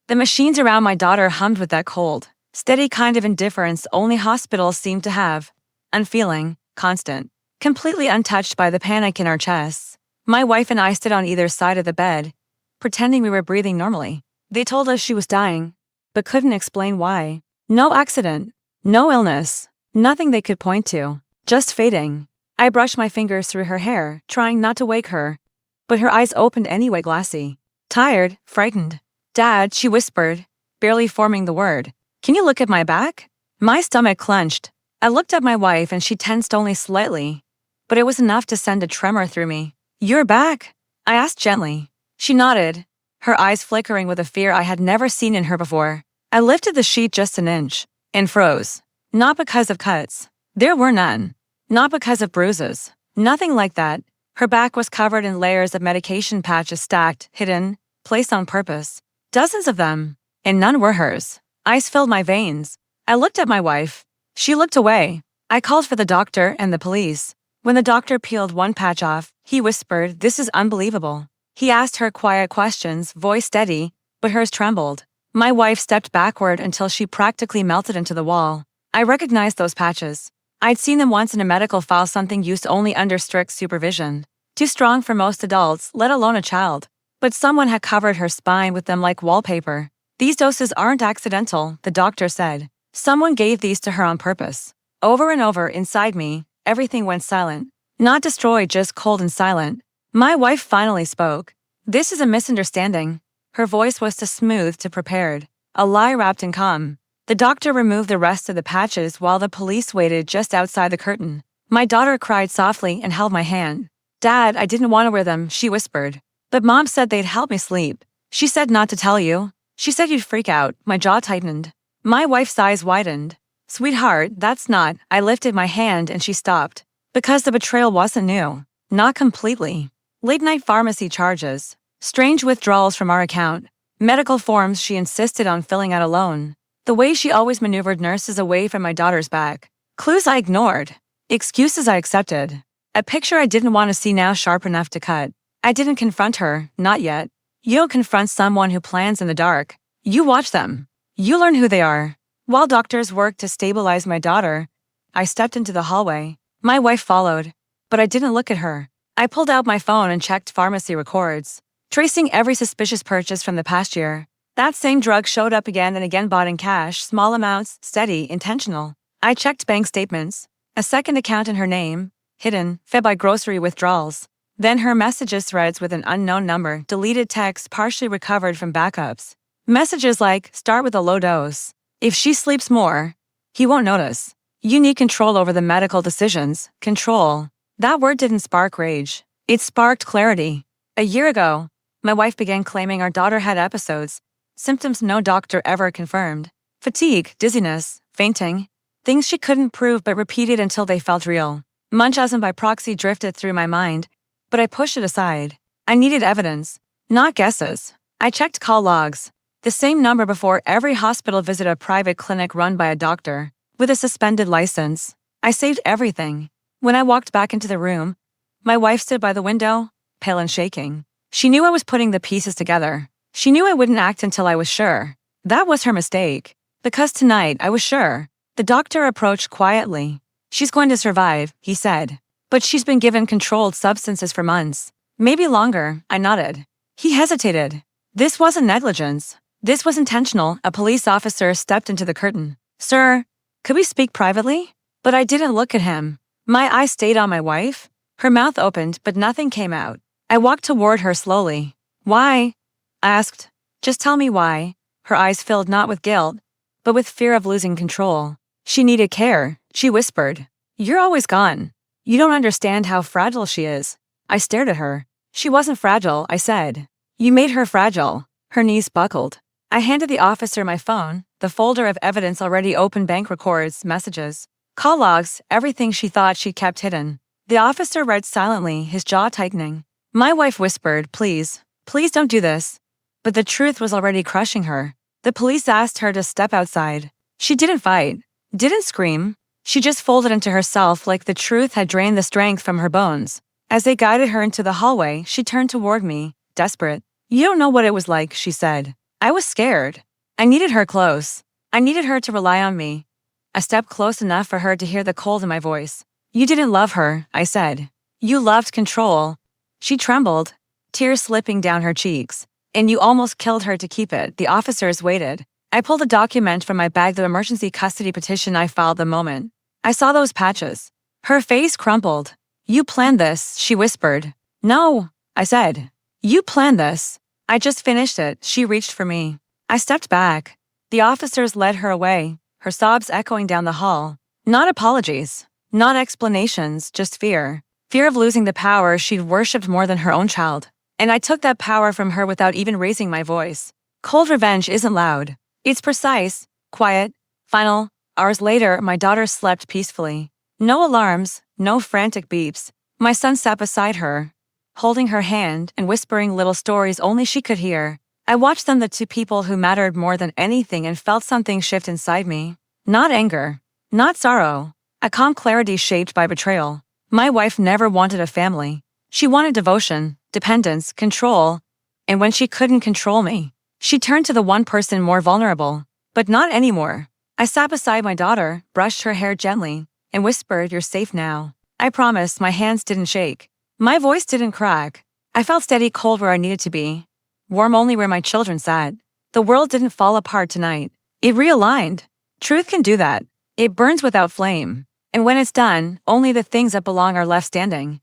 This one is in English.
The machines around my daughter hummed with that cold, steady kind of indifference only hospitals seem to have. Unfeeling, constant, completely untouched by the panic in our chests. My wife and I stood on either side of the bed, pretending we were breathing normally. They told us she was dying, but couldn't explain why. No accident, no illness, nothing they could point to, just fading. I brushed my fingers through her hair, trying not to wake her, but her eyes opened anyway, glassy. Tired, frightened. "Dad," she whispered, barely forming the word. "Can you look at my back?" My stomach clenched. I looked at my wife and she tensed only slightly, but it was enough to send a tremor through me. "You're back?" I asked gently. She nodded, her eyes flickering with a fear I had never seen in her before. I lifted the sheet just an inch and froze. Not because of cuts. There were none. Not because of bruises. Nothing like that. Her back was covered in layers of medication patches stacked, hidden, placed on purpose. Dozens of them. And none were hers. Ice filled my veins. I looked at my wife. She looked away. I called for the doctor and the police. When the doctor peeled one patch off, he whispered, "This is unbelievable." He asked her quiet questions, voice steady, but hers trembled. My wife stepped backward until she practically melted into the wall. I recognized those patches. I'd seen them once in a medical file, something used only under strict supervision. Too strong for most adults, let alone a child. But someone had covered her spine with them like wallpaper. "These doses aren't accidental," the doctor said. "Someone gave these to her on purpose." Over and over inside me, everything went silent. Not destroyed, just cold and silent. My wife finally spoke. "This is a misunderstanding." Her voice was too smooth, too prepared. A lie wrapped in calm. The doctor removed the rest of the patches while the police waited just outside the curtain. My daughter cried softly and held my hand. "Dad, I didn't want to wear them," she whispered. "But Mom said they'd help me sleep. She said not to tell you. She said you'd freak out." My jaw tightened. My wife's eyes widened. "Sweetheart, that's not." I lifted my hand and she stopped. Because the betrayal wasn't new. Not completely. Late-night pharmacy charges. Strange withdrawals from our account. Medical forms she insisted on filling out alone. The way she always maneuvered nurses away from my daughter's back. Clues I ignored. Excuses I accepted. A picture I didn't want to see, now sharp enough to cut. I didn't confront her, not yet. You don't confront someone who plans in the dark. You watch them. You learn who they are. While doctors worked to stabilize my daughter, I stepped into the hallway. My wife followed, but I didn't look at her. I pulled out my phone and checked pharmacy records, tracing every suspicious purchase from the past year. That same drug showed up again and again, bought in cash, small amounts, steady, intentional. I checked bank statements. A second account in her name, hidden, fed by grocery withdrawals. Then her messages threads with an unknown number, deleted texts partially recovered from backups. Messages like, "Start with a low dose. If she sleeps more, he won't notice. You need control over the medical decisions." Control. That word didn't spark rage. It sparked clarity. A year ago, my wife began claiming our daughter had episodes. Symptoms no doctor ever confirmed. Fatigue, dizziness, fainting. Things she couldn't prove but repeated until they felt real. Munchausen by proxy drifted through my mind, but I pushed it aside. I needed evidence, not guesses. I checked call logs. The same number before every hospital visit, a private clinic run by a doctor, with a suspended license. I saved everything. When I walked back into the room, my wife stood by the window, pale and shaking. She knew I was putting the pieces together. She knew I wouldn't act until I was sure. That was her mistake. Because tonight, I was sure. The doctor approached quietly. "She's going to survive," he said. "But she's been given controlled substances for months. Maybe longer," I nodded. He hesitated. This wasn't negligence. This was intentional. A police officer stepped into the curtain. "Sir, could we speak privately?" But I didn't look at him. My eyes stayed on my wife. Her mouth opened, but nothing came out. I walked toward her slowly. "Why?" I asked. "Just tell me why." Her eyes filled not with guilt, but with fear of losing control. "She needed care," she whispered. "You're always gone. You don't understand how fragile she is." I stared at her. "She wasn't fragile," I said. "You made her fragile." Her knees buckled. I handed the officer my phone, the folder of evidence already open, bank records, messages, call logs, everything she thought she kept hidden. The officer read silently, his jaw tightening. My wife whispered, "Please, please don't do this." But the truth was already crushing her. The police asked her to step outside. She didn't fight, didn't scream. She just folded into herself like the truth had drained the strength from her bones. As they guided her into the hallway, she turned toward me, desperate. "You don't know what it was like," she said. I was scared. I needed her close. I needed her to rely on me. I stepped close enough for her to hear the cold in my voice. You didn't love her, I said. You loved control. She trembled, tears slipping down her cheeks. And you almost killed her to keep it. The officers waited. I pulled a document from my bag, the emergency custody petition I filed the moment I saw those patches. Her face crumpled. You planned this, she whispered. No, I said. You planned this. I just finished it. She reached for me. I stepped back. The officers led her away, her sobs echoing down the hall. Not apologies, not explanations, just fear. Fear of losing the power she'd worshipped more than her own child. And I took that power from her without even raising my voice. Cold revenge isn't loud. It's precise, quiet, final. Hours later, my daughter slept peacefully. No alarms, no frantic beeps. My son sat beside her, holding her hand and whispering little stories only she could hear. I watched them, the two people who mattered more than anything, and felt something shift inside me. Not anger, not sorrow, a calm clarity shaped by betrayal. My wife never wanted a family. She wanted devotion, dependence, control. And when she couldn't control me, she turned to the one person more vulnerable. But not anymore. I sat beside my daughter, brushed her hair gently, and whispered, "You're safe now." I promised. My hands didn't shake. My voice didn't crack. I felt steady, cold where I needed to be, warm only where my children sat. The world didn't fall apart tonight. It realigned. Truth can do that. It burns without flame. And when it's done, only the things that belong are left standing.